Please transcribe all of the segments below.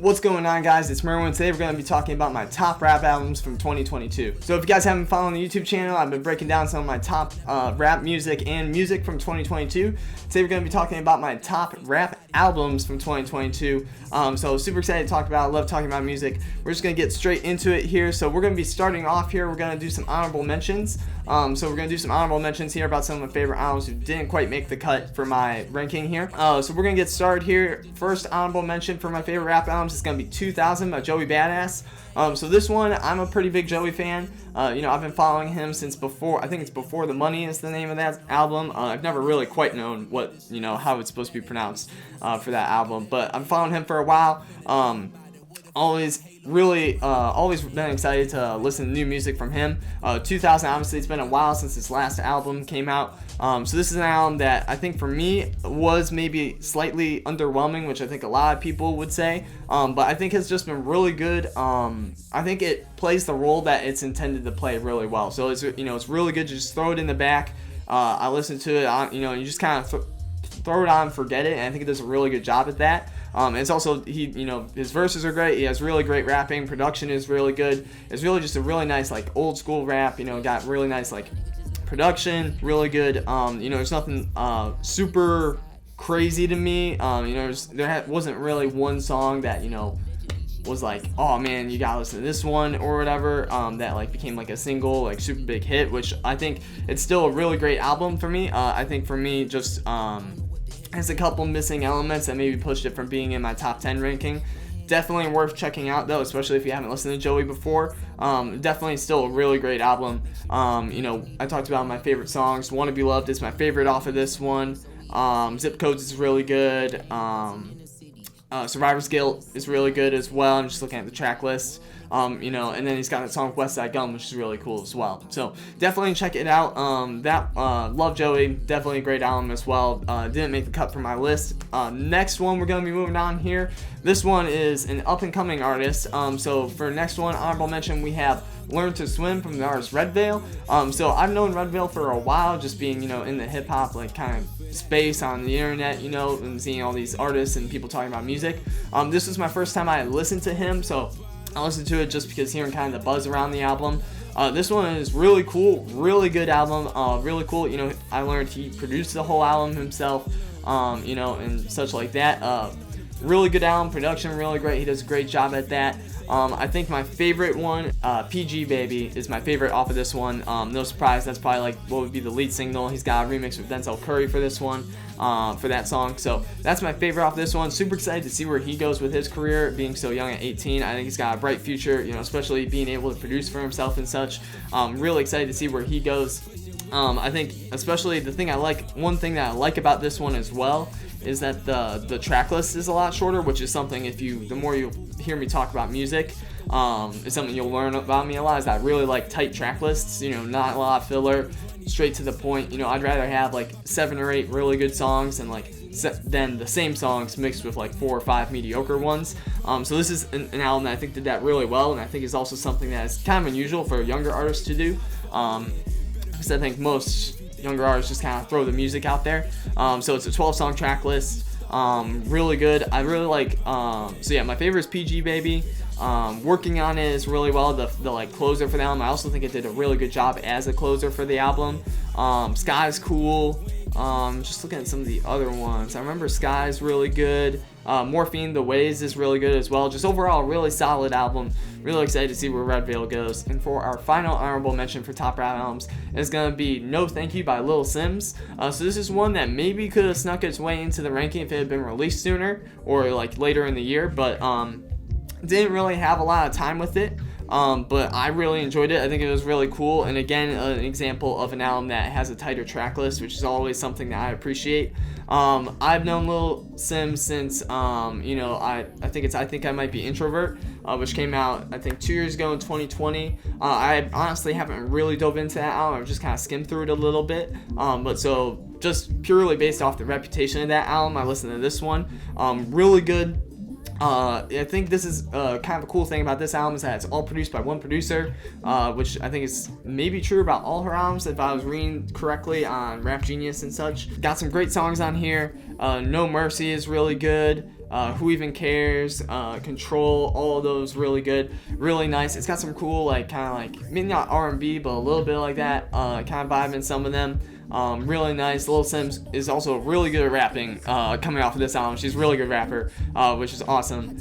What's going on, guys? It's Merwin. Today we're going to be talking about my top rap albums from 2022. So if you guys haven't followed the YouTube channel, I've been breaking down some of my top rap music and music from 2022. Today we're going to be talking about my top rap albums from 2022. So super excited to talk about. I love talking about music. We're just going to get straight into it here. So we're going to be starting off here. We're going to do some honorable mentions. So we're going to do some honorable mentions here about some of my favorite albums who didn't quite make the cut for my ranking here. So we're going to get started here. First honorable mention for my favorite rap albums is going to be 2000 by Joey Badass. So this one, I'm a pretty big Joey fan. I've been following him since before, I think it's Before the Money is the name of that album. I've never really quite known what, how it's supposed to be pronounced for that album, but I'm following him for a while. Always been excited to listen to new music from him. 2000, obviously it's been a while since his last album came out. So this is an album that I think for me was maybe slightly underwhelming, which I think a lot of people would say. But I think it's just been really good. I think it plays the role that it's intended to play really well. So it's really good to just throw it in the back. I listen to it, you just kind of throw it on and forget it, and I think it does a really good job at that. It's also, his verses are great. He has really great rapping. Production is really good. It's really just a really nice, old school rap. Got really nice, production, really good. There's nothing super crazy to me. There wasn't really one song that, was like, oh man, you gotta listen to this one or whatever, that became a single, super big hit, which I think it's still a really great album for me. I think for me, just, has a couple missing elements that maybe pushed it from being in my top 10 ranking. Definitely worth checking out though, especially if you haven't listened to Joey before. Definitely still a really great album. I talked about my favorite songs. Wanna Be Loved is my favorite off of this one. Zip Codes is really good. Survivor's Guilt is really good as well. I'm just looking at the track list. And then he's got a song West Side Gun, which is really cool as well. So definitely check it out. Love Joey, definitely a great album as well. Didn't make the cut for my list. Next one, we're gonna be moving on here. This one is an up and coming artist. So for next one, honorable mention, we have Learn to Swim from the artist Red Veil. So I've known Red Veil for a while, just being in the hip hop kind of space on the internet, and seeing all these artists and people talking about music. This was my first time I listened to him, so I listened to it just because hearing kind of the buzz around the album. This one is really cool, really good album, really cool. I learned he produced the whole album himself, and such like that. Really good album, production really great. He does a great job at that. I think my favorite one, PG Baby, is my favorite off of this one. No surprise, that's probably what would be the lead single. He's got a remix with Denzel Curry for this one, for that song. So that's my favorite off this one. Super excited to see where he goes with his career, being so young at 18. I think he's got a bright future, especially being able to produce for himself and such. Really excited to see where he goes. I think especially one thing that I like about this one as well is that the track list is a lot shorter, which is something, the more you hear me talk about music, is something you'll learn about me a lot, is that I really like tight track lists, not a lot of filler, straight to the point. I'd rather have 7 or 8 really good songs than the same songs mixed with 4 or 5 mediocre ones. So this is an album that I think did that really well, and I think is also something that is kind of unusual for younger artists to do, because I think most younger artists just kind of throw the music out there. So it's a 12-song track list. Really good. I really like. My favorite is PG Baby. Working on it is really well. The closer for the album. I also think it did a really good job as a closer for the album. Sky's cool. Just looking at some of the other ones. I remember Sky's really good. Morphine, The Ways is really good as well. Just overall, a really solid album. Really excited to see where Red Veil goes. And for our final honorable mention for top rap albums is going to be No Thank You by Lil Sims. So this is one that maybe could have snuck its way into the ranking if it had been released sooner or later in the year, but didn't really have a lot of time with it. But I really enjoyed it. I think it was really cool, and again, an example of an album that has a tighter track list, which is always something that I appreciate. I've known Lil Sims since I think I Might Be Introvert, which came out I think 2 years ago in 2020. I honestly haven't really dove into that album. I've just kind of skimmed through it a little bit, but so just purely based off the reputation of that album, I listened to this one. Really good. I think this is kind of a cool thing about this album is that it's all produced by one producer, which I think is maybe true about all her albums if I was reading correctly on Rap Genius and such. Got some great songs on here. No Mercy is really good. Who Even Cares, Control, all of those really good, really nice. It's got some cool, like, kind of like, maybe not R&B, but a little bit like that, kind of vibe in some of them. Really nice. Lil Sims is also really good at rapping, coming off of this album. She's a really good rapper, which is awesome.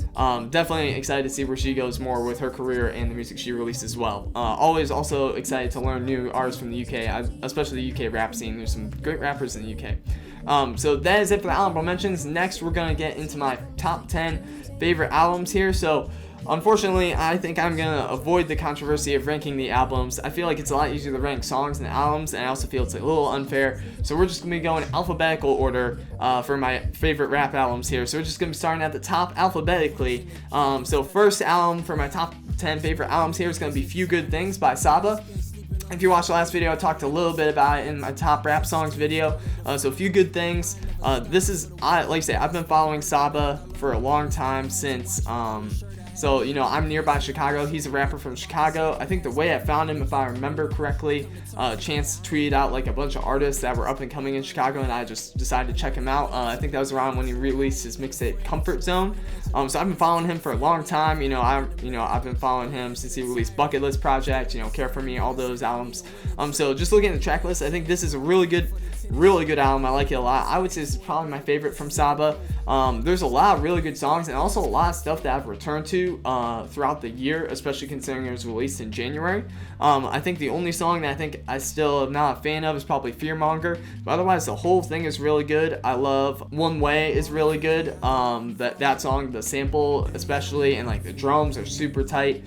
Definitely excited to see where she goes more with her career and the music she released as well. Always also excited to learn new artists from the UK, especially the UK rap scene. There's some great rappers in the UK. So that is it for the honorable mentions. Next, we're going to get into my top 10 favorite albums here. So unfortunately, I think I'm going to avoid the controversy of ranking the albums. I feel like it's a lot easier to rank songs than albums, and I also feel it's a little unfair. So we're just going to be going alphabetical order for my favorite rap albums here. So we're just going to be starting at the top alphabetically. So first album for my top 10 favorite albums here is going to be Few Good Things by Saba. If you watched the last video, I talked a little bit about it in my top rap songs video. So Few Good Things. This is, like I say, I've been following Saba for a long time since, so, you know, I'm nearby Chicago. He's a rapper from Chicago. I think the way I found him, if I remember correctly, Chance tweeted out like a bunch of artists that were up and coming in Chicago, and I just decided to check him out. I think that was around when he released his mixtape Comfort Zone. So I've been following him for a long time. I've been following him since he released Bucket List Project, Care For Me, all those albums. So just looking at the track list, I think this is a really good album. I like it a lot. I would say this is probably my favorite from Saba. There's a lot of really good songs, and also a lot of stuff that I've returned to throughout the year, especially considering it was released in January. I think the only song that I think I still am not a fan of is probably Fearmonger, but otherwise the whole thing is really good. I love One Way is really good. That song, the sample especially, and like the drums are super tight.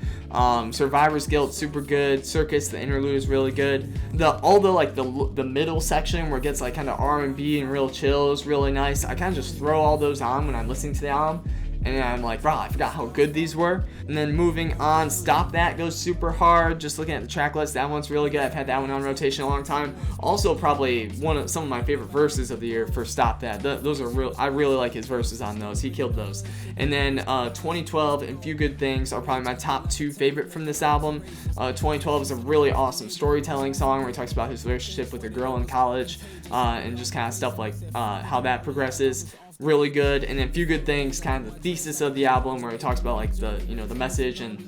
Survivor's Guilt, super good. Circus, the interlude is really good. The middle section where it gets like kind of R&B and real chill is really nice. I kind of just throw all those on when I'm listening to the album, and then I'm like, wow, I forgot how good these were. And then moving on, Stop That goes super hard. Just looking at the track list, that one's really good. I've had that one on rotation a long time. Also, probably some of my favorite verses of the year for Stop That. Those are real. I really like his verses on those. He killed those. And then 2012 and Few Good Things are probably my top two favorite from this album. 2012 is a really awesome storytelling song where he talks about his relationship with a girl in college, and just kind of stuff like how that progresses. Really good. And then Few Good Things, kind of the thesis of the album, where he talks about like the message, and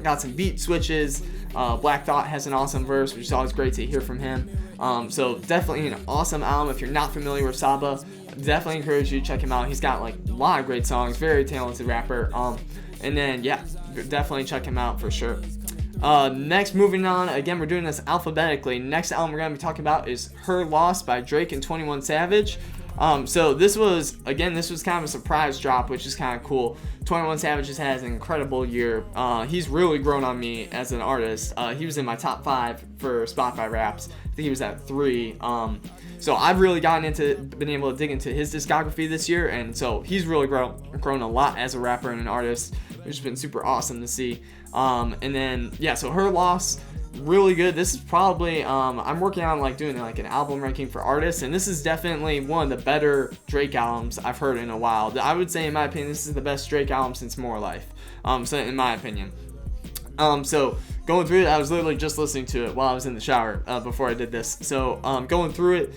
got some beat switches. Black Thought has an awesome verse, which is always great to hear from him. So definitely an awesome album. If you're not familiar with Saba, definitely encourage you to check him out. He's got like a lot of great songs, very talented rapper. And then yeah, definitely check him out for sure. Next, moving on, again, we're doing this alphabetically. Next album we're going to be talking about is Her Loss by Drake and 21 Savage. So this was kind of a surprise drop, which is kind of cool. 21 Savage has had an incredible year. He's really grown on me as an artist. He was in my top 5 for Spotify Wraps. I think he was at 3. So I've really been able to dig into his discography this year, and so he's really grown a lot as a rapper and an artist, which has been super awesome to see. And then, yeah, so Her Loss, really good. This is probably, I'm working on like doing like an album ranking for artists, and this is definitely one of the better Drake albums I've heard in a while. I would say, in my opinion, this is the best Drake album since More Life. So in my opinion. So going through it, I was literally just listening to it while I was in the shower before I did this. So going through it,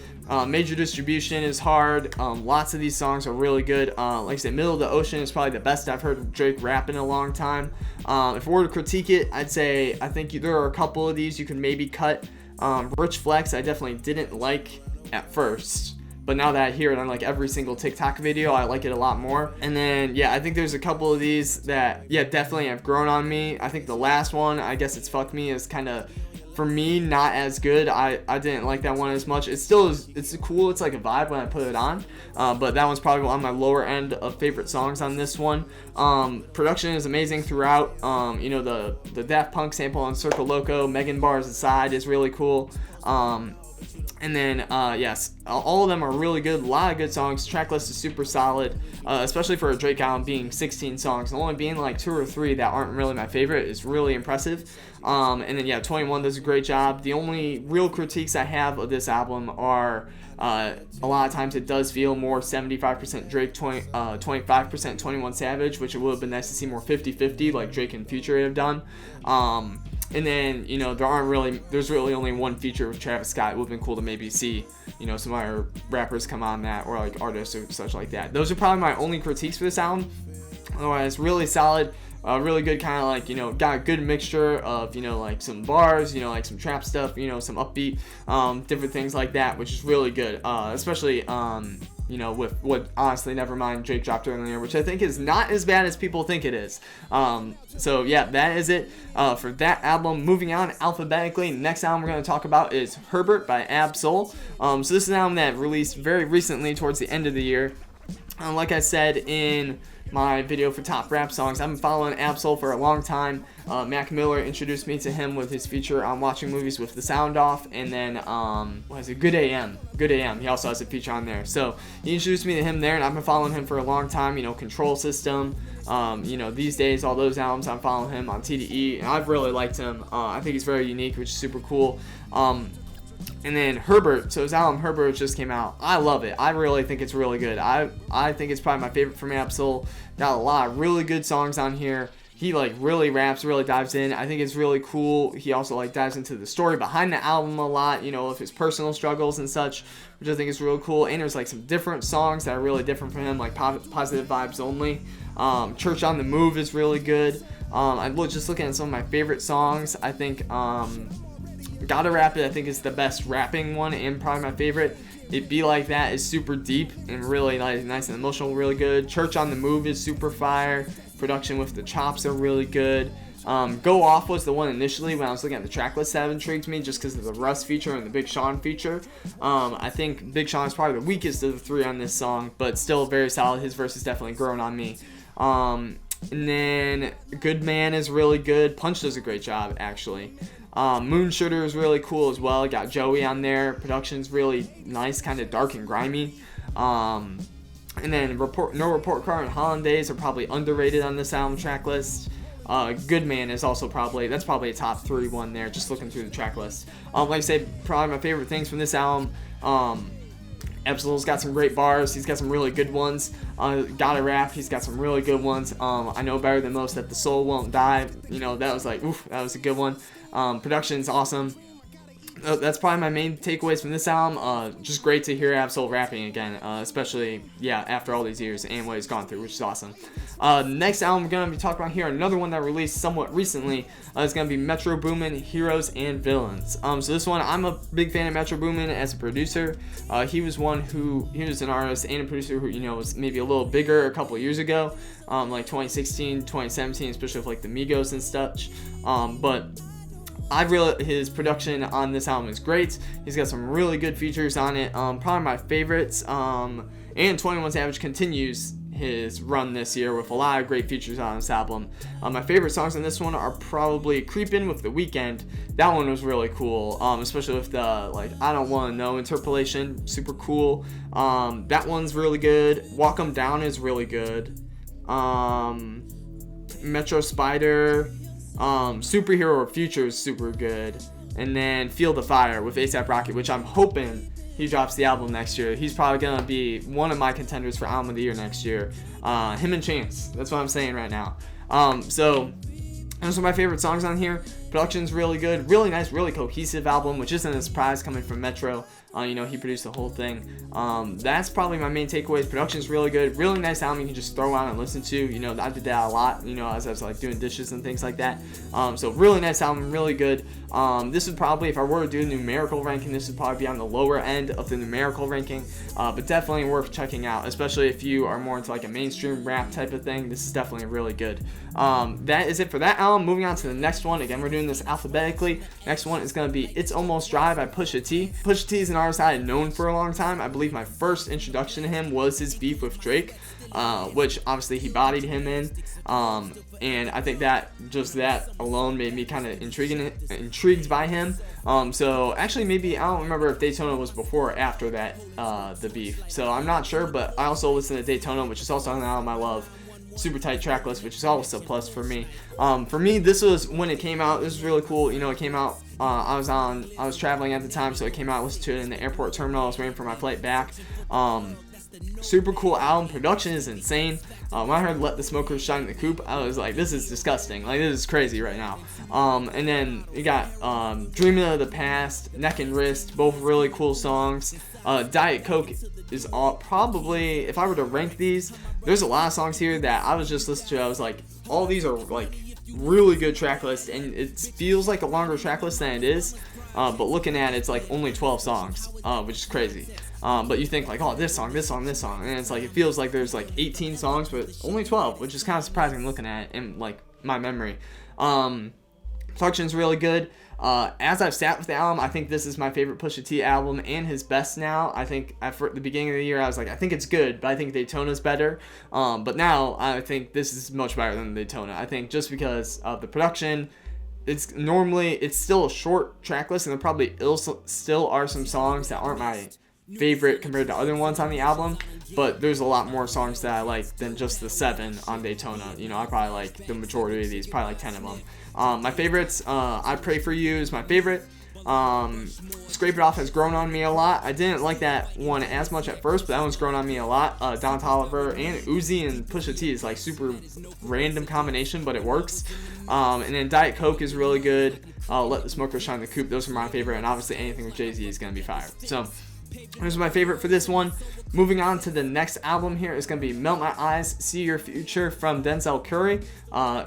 Major Distribution is hard. Lots of these songs are really good. Like I said, Middle of the Ocean is probably the best I've heard Drake rap in a long time. If we were to critique it, I think there are a couple of these you can maybe cut. Rich Flex, I definitely didn't like at first, but now that I hear it on like every single TikTok video, I like it a lot more. And then, yeah, I think there's a couple of these that, yeah, definitely have grown on me. I think the last one, I guess it's Fuck Me, is kind of, for me, not as good. I didn't like that one as much. It still is, it's cool, it's like a vibe when I put it on, but that one's probably on my lower end of favorite songs on this one. Production is amazing throughout. The Daft Punk sample on Circle Loco, Megan Bars Aside, is really cool. And then, yes, all of them are really good. A lot of good songs. Track list is super solid, especially for a Drake album being 16 songs. And only being like 2 or 3 that aren't really my favorite is really impressive. And then, yeah, 21 does a great job. The only real critiques I have of this album are a lot of times it does feel more 75% Drake, 25% 21 Savage, which it would have been nice to see more 50-50 like Drake and Future have done. And then, you know, there's really only one feature with Travis Scott. It would have been cool to maybe see, you know, some other rappers come on that, or like artists or such like that. Those are probably my only critiques for this album. Otherwise, really solid. Really good, kind of like, you know, got a good mixture of, you know, like some bars, you know, like some trap stuff, you know, some upbeat, different things like that, which is really good. Especially, you know, with what, honestly, Nevermind Drake dropped earlier, which I think is not as bad as people think it is. So yeah, that is it for that album. Moving on alphabetically, next album we're going to talk about is Herbert by Ab-Soul. So this is an album that released very recently towards the end of the year. Like I said in my video for top rap songs, I've been following Ab-Soul for a long time. Mac Miller introduced me to him with his feature on Watching Movies with the Sound Off, and then what is it, Good AM. He also has a feature on there. So he introduced me to him there, and I've been following him for a long time. You know, Control System. You know, these days, all those albums, I'm following him on TDE, and I've really liked him. I think he's very unique, which is super cool. And then Herbert, so his album Herbert just came out. I love it. I really think it's really good. I think it's probably my favorite from Ab-Soul. Got a lot of really good songs on here. He like really raps, really dives in. I think it's really cool. He also like dives into the story behind the album a lot, you know, of his personal struggles and such, which I think is real cool. And there's like some different songs that are really different from him, like Positive Vibes Only. Church on the Move is really good. I'm just looking at some of my favorite songs. I think Gotta Rap It, I think, is the best rapping one and probably my favorite. It Be Like That is super deep and really nice and emotional, really good. Church on the Move is super fire. Production with the chops are really good. Go Off was the one initially when I was looking at the track list that intrigued me just because of the Russ feature and the Big Sean feature. I think Big Sean is probably the weakest of the three on this song, but still very solid. His verse has definitely grown on me. And then Good Man is really good. Punch does a great job, actually. Moonshooter is really cool as well. Got Joey on there. Production's really nice, kind of dark and grimy. And then No Report Card and Hollandaise are probably underrated on this album track list. Good Man is also probably a top 3 one there, just looking through the track list. Like I said, probably my favorite things from this album. Ab-Soul's got some great bars. He's got some really good ones. Gotta Rap, he's got some really good ones. I know better than most that The Soul Won't Die. You know, that was like, oof, that was a good one. Production's awesome. That's probably my main takeaways from this album. Just great to hear Ab-Soul rapping again, especially, yeah, after all these years and what he's gone through, which is awesome. Next album we're going to be talking about here, another one that released somewhat recently, is going to be Metro Boomin, Heroes and Villains. So this one, I'm a big fan of Metro Boomin as a producer. He was an artist and a producer who, you know, was maybe a little bigger a couple of years ago, like 2016, 2017, especially with like the Migos and such. But his production on this album is great. He's got some really good features on it. Probably my favorites. And 21 Savage continues his run this year with a lot of great features on this album. My favorite songs on this one are probably Creepin' with The Weeknd. That one was really cool, especially with the like I Don't Wanna Know interpolation. Super cool. That one's really good. Walk 'Em Down is really good. Metro Spider. Superhero or Future is super good. And then Feel the Fire with A$AP Rocky, which I'm hoping he drops the album next year. He's probably going to be one of my contenders for Album of the Year next year. Him and Chance. That's what I'm saying right now. So those are my favorite songs on here. Production's really good. Really nice, really cohesive album, which isn't a surprise coming from Metro. You know, he produced the whole thing. That's probably my main takeaways. Production's really good. Really nice album you can just throw on and listen to. You know, I did that a lot, you know, as I was like doing dishes and things like that. So really nice album, really good. This would probably, if I were to do a numerical ranking, this would probably be on the lower end of the numerical ranking. But definitely worth checking out, especially if you are more into like a mainstream rap type of thing. This is definitely really good. That is it for that album. Moving on to the next one. Again, we're doing this alphabetically. Next one is going to be It's Almost Dry by Pusha T. Pusha T is an artist I had known for a long time. I believe my first introduction to him was his beef with Drake, which obviously he bodied him in. And I think that just that alone made me kind of intrigued by him. So actually maybe, I don't remember if Daytona was before or after that, the beef. So I'm not sure, but I also listen to Daytona, which is also an album I love. Super tight track list, which is always a plus for me. For me, this was when it came out. This was really cool. You know, it came out. I was traveling at the time, so it came out. I listened to it in the airport terminal. I was waiting for my flight back. Super cool album. Production is insane. When I heard Let the Smokers Shine in the Coop, I was like, this is disgusting. Like, this is crazy right now. And then you got Dreaming of the Past, Neck and Wrist, both really cool songs. Diet Coke is probably, if I were to rank these, there's a lot of songs here that I was just listening to. I was like, all these are like really good track lists, and it feels like a longer track list than it is. But looking at it, it's like only 12 songs, which is crazy. But you think like, oh, this song, and it's like, it feels like there's like 18 songs, but only 12, which is kind of surprising looking at it in like my memory. Production's really good. As I've sat with the album, I think this is my favorite Pusha T album and his best now. I think at the beginning of the year, I was like, I think it's good, but I think Daytona's better. But now I think this is much better than Daytona. I think just because of the production, it's still a short track list, and there probably still are some songs that aren't my favorite compared to other ones on the album, but there's a lot more songs that I like than just the 7 on Daytona. You know, I probably like the majority of these, probably like 10 of them. My favorites, I Pray For You is my favorite. Scrape It Off has grown on me a lot. I didn't like that one as much at first, but that one's grown on me a lot. Don Toliver and Uzi and Pusha T is like super random combination, but it works. And then Diet Coke is really good. Let the Smokers Shine in the Coop, those are my favorite, and obviously anything with Jay-Z is going to be fire. So here's my favorite for this one. Moving on to the next album here is going to be Melt My Eyes, See Your Future from Denzel Curry.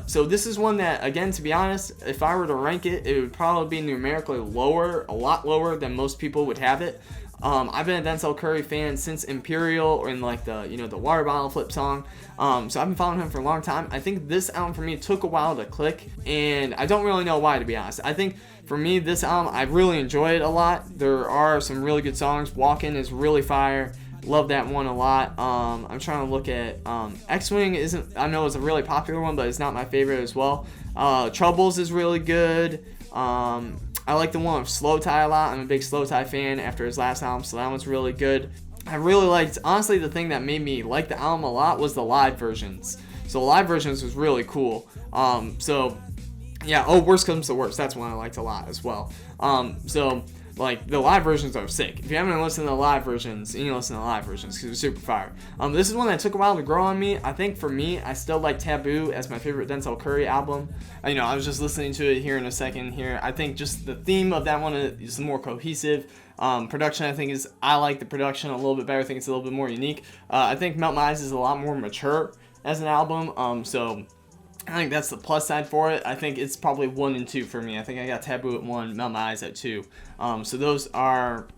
So this is one that, again, to be honest, if I were to rank it, it would probably be numerically lower, a lot lower than most people would have it. I've been a Denzel Curry fan since Imperial, or in like the water bottle flip song. So I've been following him for a long time. I think this album for me took a while to click, and I don't really know why, to be honest. I think for me, this album, I really enjoy it a lot. There are some really good songs. Walkin' is really fire. Love that one a lot. I'm trying to look at X-Wing. I know it's a really popular one, but it's not my favorite as well. Troubles is really good. I like the one with Slow Tie a lot. I'm a big Slow Tie fan after his last album, so that one's really good. I really liked, honestly, the thing that made me like the album a lot was the live versions. So the live versions was really cool. Yeah, Worst Comes to Worst. That's one I liked a lot as well. Like, the live versions are sick. If you haven't listened to the live versions, you need to listen to the live versions because it's super fire. This is one that took a while to grow on me. I think for me, I still like Taboo as my favorite Denzel Curry album. I was just listening to it here in a second here. I think just the theme of that one is more cohesive. Production, I like the production a little bit better. I think it's a little bit more unique. I think Melt My Eyes is a lot more mature as an album. So I think that's the plus side for it. I think it's probably 1 and 2 for me. I think I got Taboo at 1, Melt My Eyes at 2. So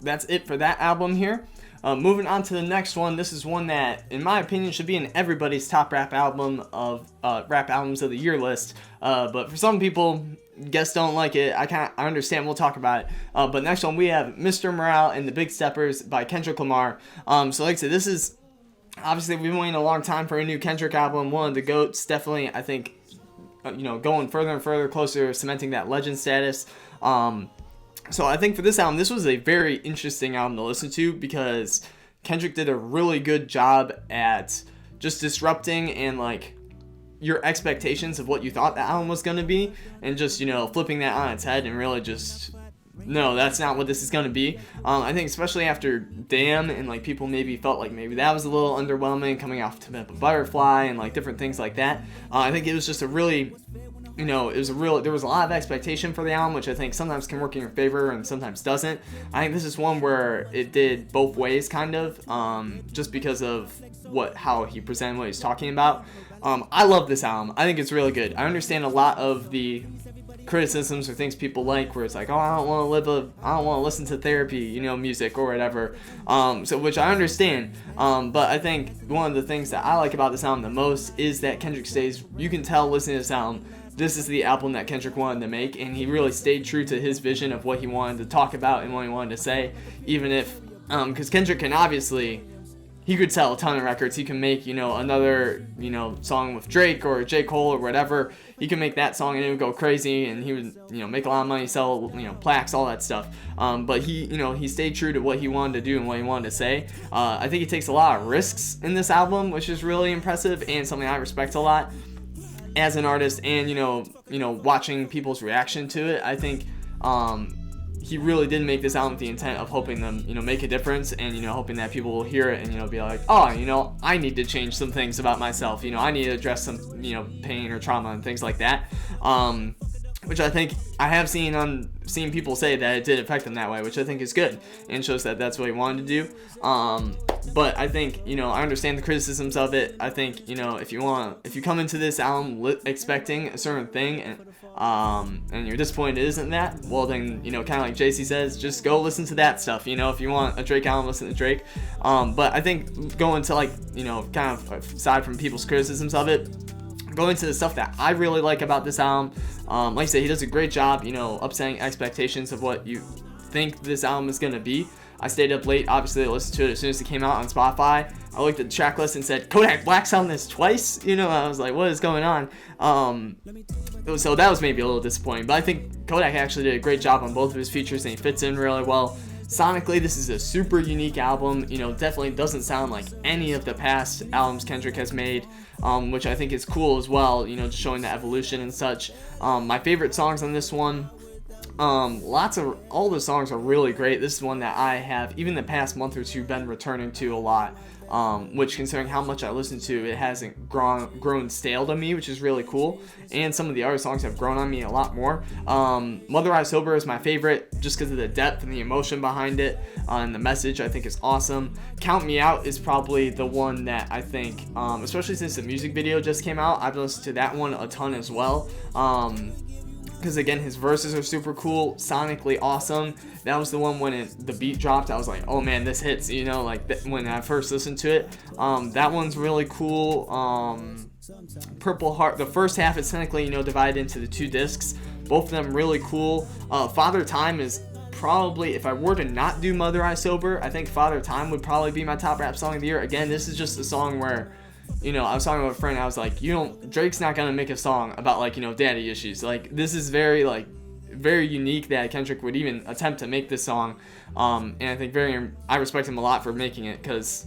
that's it for that album here. Moving on to the next one. This is one that, in my opinion, should be in everybody's top rap albums of the year list. But for some people, guests don't like it. I understand. We'll talk about it. But next one, we have Mr. Morale and the Big Steppers by Kendrick Lamar. So like I said, this is, obviously, we've been waiting a long time for a new Kendrick album. One of the GOATs, definitely, I think, going further and further, closer, cementing that legend status. So I think for this album, this was a very interesting album to listen to because Kendrick did a really good job at just disrupting and like your expectations of what you thought the album was going to be, and just, flipping that on its head and really just, no, that's not what this is going to be. I think especially after Damn, and like people maybe felt like maybe that was a little underwhelming coming off To Pimp a Butterfly and like different things like that. I think it was just a really, there was a lot of expectation for the album, which I think sometimes can work in your favor and sometimes doesn't. I think this is one where it did both ways, kind of, just because of how he presented what he's talking about. I love this album. I think it's really good. I understand a lot of the criticisms or things people like, where it's like, I don't want to listen to therapy, music or whatever. Which I understand. But I think one of the things that I like about this album the most is that Kendrick stays. You can tell listening to this album, this is the album that Kendrick wanted to make, and he really stayed true to his vision of what he wanted to talk about and what he wanted to say. Even if, because Kendrick can obviously, he could sell a ton of records. He can make, another, song with Drake or J. Cole or whatever. He can make that song and it would go crazy, and he would, make a lot of money, sell, plaques, all that stuff. But he stayed true to what he wanted to do and what he wanted to say. I think he takes a lot of risks in this album, which is really impressive and something I respect a lot as an artist. And, watching people's reaction to it, I think, he really did make this album with the intent of hoping them, make a difference, and, hoping that people will hear it and, be like, oh, I need to change some things about myself. I need to address some, pain or trauma and things like that. Which I think I have seen people say that it did affect them that way, which I think is good and shows that that's what he wanted to do. But I think, I understand the criticisms of it. I think, if you come into this album expecting a certain thing and you're disappointed it isn't that, well then, kind of like JC says, just go listen to that stuff. If you want a Drake album, listen to Drake. But I think going to kind of aside from people's criticisms of it, going to the stuff that I really like about this album, like I said, he does a great job, upsetting expectations of what you think this album is going to be. I stayed up late, obviously, to listen to it as soon as it came out on Spotify. I looked at the track list and said, Kodak Black's on this twice? I was like, what is going on? So that was maybe a little disappointing, but I think Kodak actually did a great job on both of his features, and he fits in really well. Sonically, this is a super unique album, definitely doesn't sound like any of the past albums Kendrick has made, which I think is cool as well, just showing the evolution and such. My favorite songs on this one, all the songs are really great. This is one that I have, even the past month or two, been returning to a lot, which, considering how much I listen to, it hasn't grown stale to me, which is really cool. And some of the other songs have grown on me a lot more. Mother I Sober is my favorite, just because of the depth and the emotion behind it, and the message I think is awesome. Count Me Out is probably the one that I think, especially since the music video just came out, I've listened to that one a ton as well. Because again, his verses are super cool, sonically awesome. That was the one when the beat dropped, I was like, oh man, this hits, when I first listened to it. That one's really cool. Purple Heart, the first half is technically, divided into the 2 discs. Both of them really cool. Father Time is probably, if I were to not do Mother I Sober, I think Father Time would probably be my top rap song of the year. Again, this is just a song where, I was talking with a friend, I was like, Drake's not gonna make a song about daddy issues. This is very unique that Kendrick would even attempt to make this song. And I think I respect him a lot for making it, because,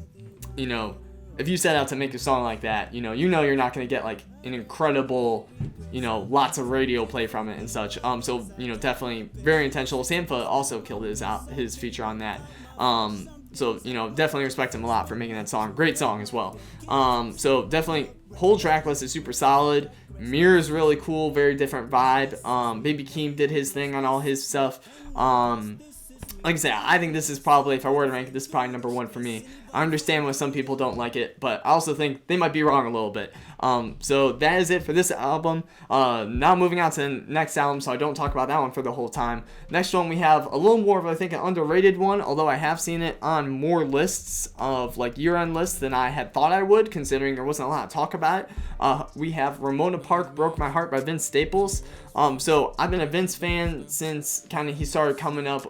if you set out to make a song like that, you're not gonna get an incredible, lots of radio play from it and such. So, definitely very intentional. Sampha also killed his feature on that. So, definitely respect him a lot for making that song. Great song as well. So, definitely, whole track list is super solid. Mirror is really cool, very different vibe. Baby Keem did his thing on all his stuff. Like I said, I think this is probably, if I were to rank it, this is probably number 1 for me. I understand why some people don't like it, but I also think they might be wrong a little bit. So that is it for this album. Now moving on to the next album, so I don't talk about that one for the whole time. Next one, we have a little more of, I think, an underrated one, although I have seen it on more lists of year-end lists than I had thought I would, considering there wasn't a lot of talk about it. We have Ramona Park, Broke My Heart by Vince Staples. So I've been a Vince fan since kind of he started coming up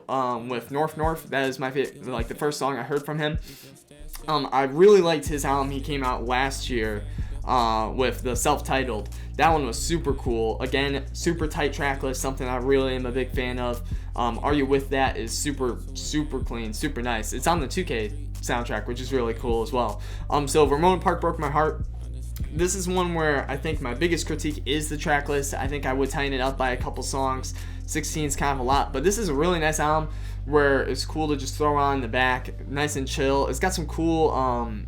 with North North. That is my favorite, the first song I heard from him. I really liked his album he came out last year with the self-titled. That one was super cool. Again, super tight track list, something I really am a big fan of. Are You With That is super, super clean, super nice. It's on the 2K soundtrack, which is really cool as well. So Ramona Park, Broke My Heart. This is one where I think my biggest critique is the track list. I think I would tighten it up by a couple songs. 16 is kind of a lot, but this is a really nice album where it's cool to just throw on in the back, nice and chill. It's got some cool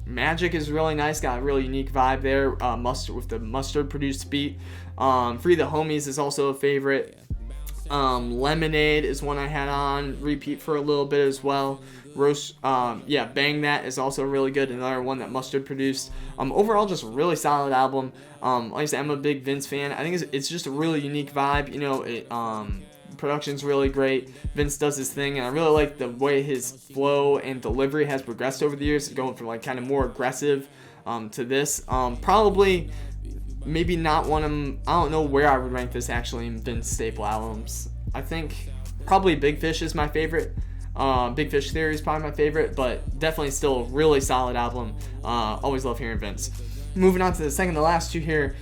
Magic is really nice, got a really unique vibe there. Mustard with the Mustard produced beat. Free the Homies is also a favorite. Lemonade is one I had on repeat for a little bit as well. Bang That is also really good, another one that Mustard produced. Overall, just a really solid album. Like I said, I'm a big Vince fan. I think it's just a really unique vibe. Production's really great. Vince does his thing, and I really like the way his flow and delivery has progressed over the years, going from kind of more aggressive to this. Probably maybe not one of them. I don't know where I would rank this actually in Vince staple albums. I think probably Big Fish is my favorite. Big Fish Theory is probably my favorite, but definitely still a really solid album. Always love hearing Vince. Moving on to the second to last two here,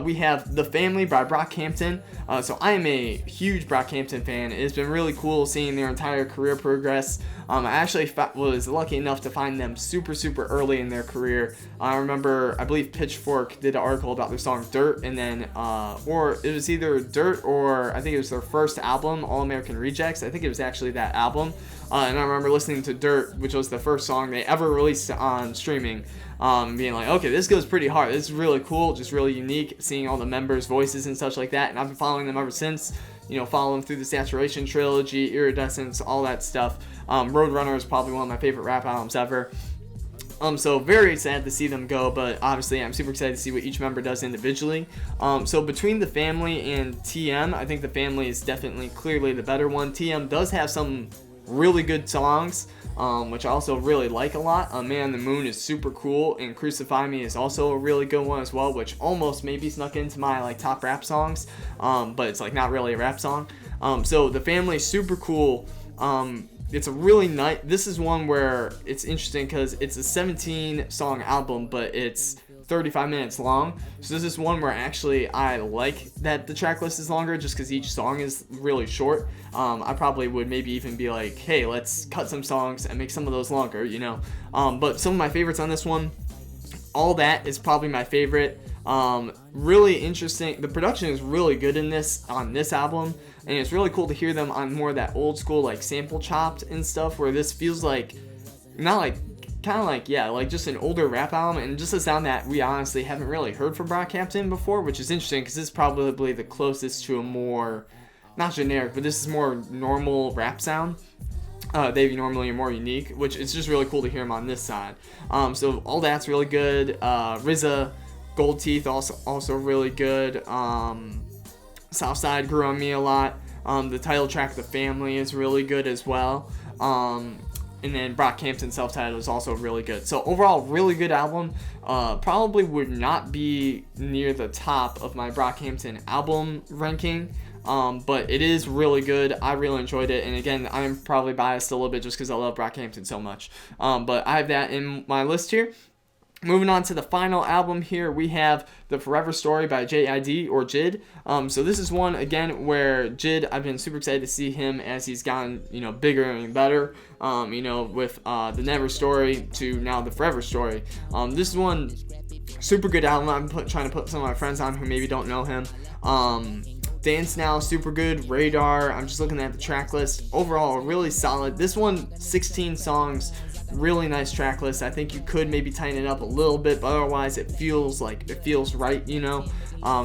we have The Family by Brockhampton. So I am a huge Brockhampton fan. It's been really cool seeing their entire career progress. I actually was lucky enough to find them super early in their career. I remember, I believe Pitchfork did an article about their song Dirt, and then, or it was either Dirt or I think it was their first album, All American Rejects. I think it was actually that album. And I remember listening to Dirt, which was the first song they ever released on streaming, being like, okay, this goes pretty hard. This is really cool, just really unique, seeing all the members' voices and such like that. And I've been following them ever since. You know, follow them through the Saturation trilogy, Iridescence, all that stuff. Roadrunner is probably one of my favorite rap albums ever. So very sad to see them go, but obviously I'm super excited to see what each member does individually. So between The Family and TM, I think The Family is definitely clearly the better one. TM does have some really good songs, which I also really like a lot. Man on the Moon is super cool, and Crucify Me is also a really good one as well, which almost maybe snuck into my like top rap songs, but it's like not really a rap song. So The Family is super cool. It's a really nice, this is one where it's interesting because it's a 17 song album, but it's 35 minutes long. So this is one where actually I like that the track list is longer, just because each song is really short. I probably would maybe even be like, hey, let's cut some songs and make some of those longer, you know. But some of my favorites on this one, All That is probably my favorite. Really interesting. The production is really good in this, on this album, and it's really cool to hear them on more of that old school like sample chopped and stuff, where this feels like not like, kind of like, yeah, like just an older rap album, and just a sound that we honestly haven't really heard from Brockhampton before, which is interesting because this is probably the closest to a more, not generic, but this is more normal rap sound. They normally are more unique, which is just really cool to hear them on this side. So All That's really good. RZA, Gold Teeth also really good. Southside grew on me a lot. The title track The Family is really good as well. And then Brockhampton self-titled is also really good. So overall, really good album. Probably would not be near the top of my Brockhampton album ranking, but it is really good. I really enjoyed it, and again, I'm probably biased a little bit just because I love Brockhampton so much. But I have that in my list here. Moving on to the final album here, we have The Forever Story by JID or JID. So this is one, again, where JID, I've been super excited to see him as he's gotten, you know, bigger and better, you know, with The Never Story to now The Forever Story. This is one super good album. I'm trying to put some of my friends on who maybe don't know him. Dance Now, super good. Radar, I'm just looking at the track list. Overall, really solid. This one, 16 songs. Really nice track list. I think you could maybe tighten it up a little bit, but otherwise it feels right, you know.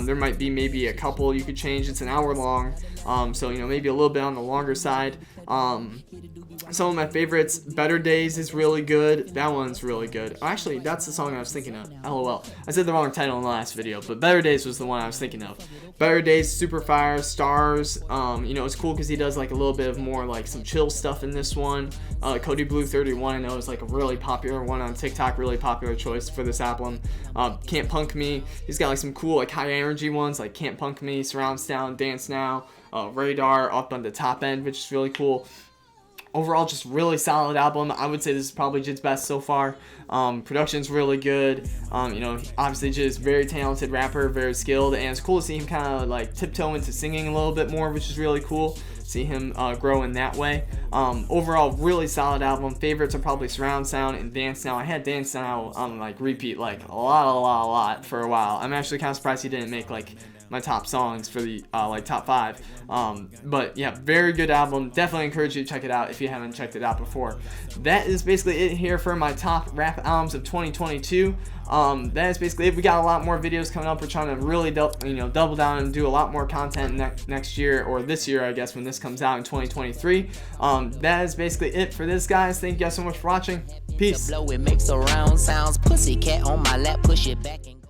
There might be maybe a couple you could change. It's an hour long, so you know, maybe a little bit on the longer side. Some of my favorites, Better Days is really good. That one's really good. Actually, that's the song I was thinking of. LOL. I said the wrong title in the last video, but Better Days was the one I was thinking of. Better Days, Super Fire, Stars. You know, it's cool because he does like a little bit of more like some chill stuff in this one. Cody Blue 31, I know, is like a really popular one on TikTok, really popular choice for this album. Can't Punk Me. He's got like some cool like high energy ones like Can't Punk Me, Surround Sound, Dance Now, Radar, Up on the Top End, which is really cool. Overall, just really solid album. I would say this is probably Jid's best so far. Production's really good. You know, obviously Jid's very talented rapper, very skilled, and it's cool to see him kind of like tiptoe into singing a little bit more, which is really cool. See him grow in that way. Overall, really solid album. Favorites are probably Surround Sound and Dance Now. I had Dance Now on like repeat like a lot for a while. I'm actually kind of surprised he didn't make like my top songs for the like top 5. But yeah, very good album. Definitely encourage you to check it out if you haven't checked it out before. That is basically it here for my top rap albums of 2022. That is basically it. We got a lot more videos coming up. We're trying to really double down and do a lot more content next year, or this year I guess, when this comes out in 2023. That is basically it for this, guys. Thank you guys so much for watching. Peace. Blow it makes a round sounds. Pussycat on my lap, push it back and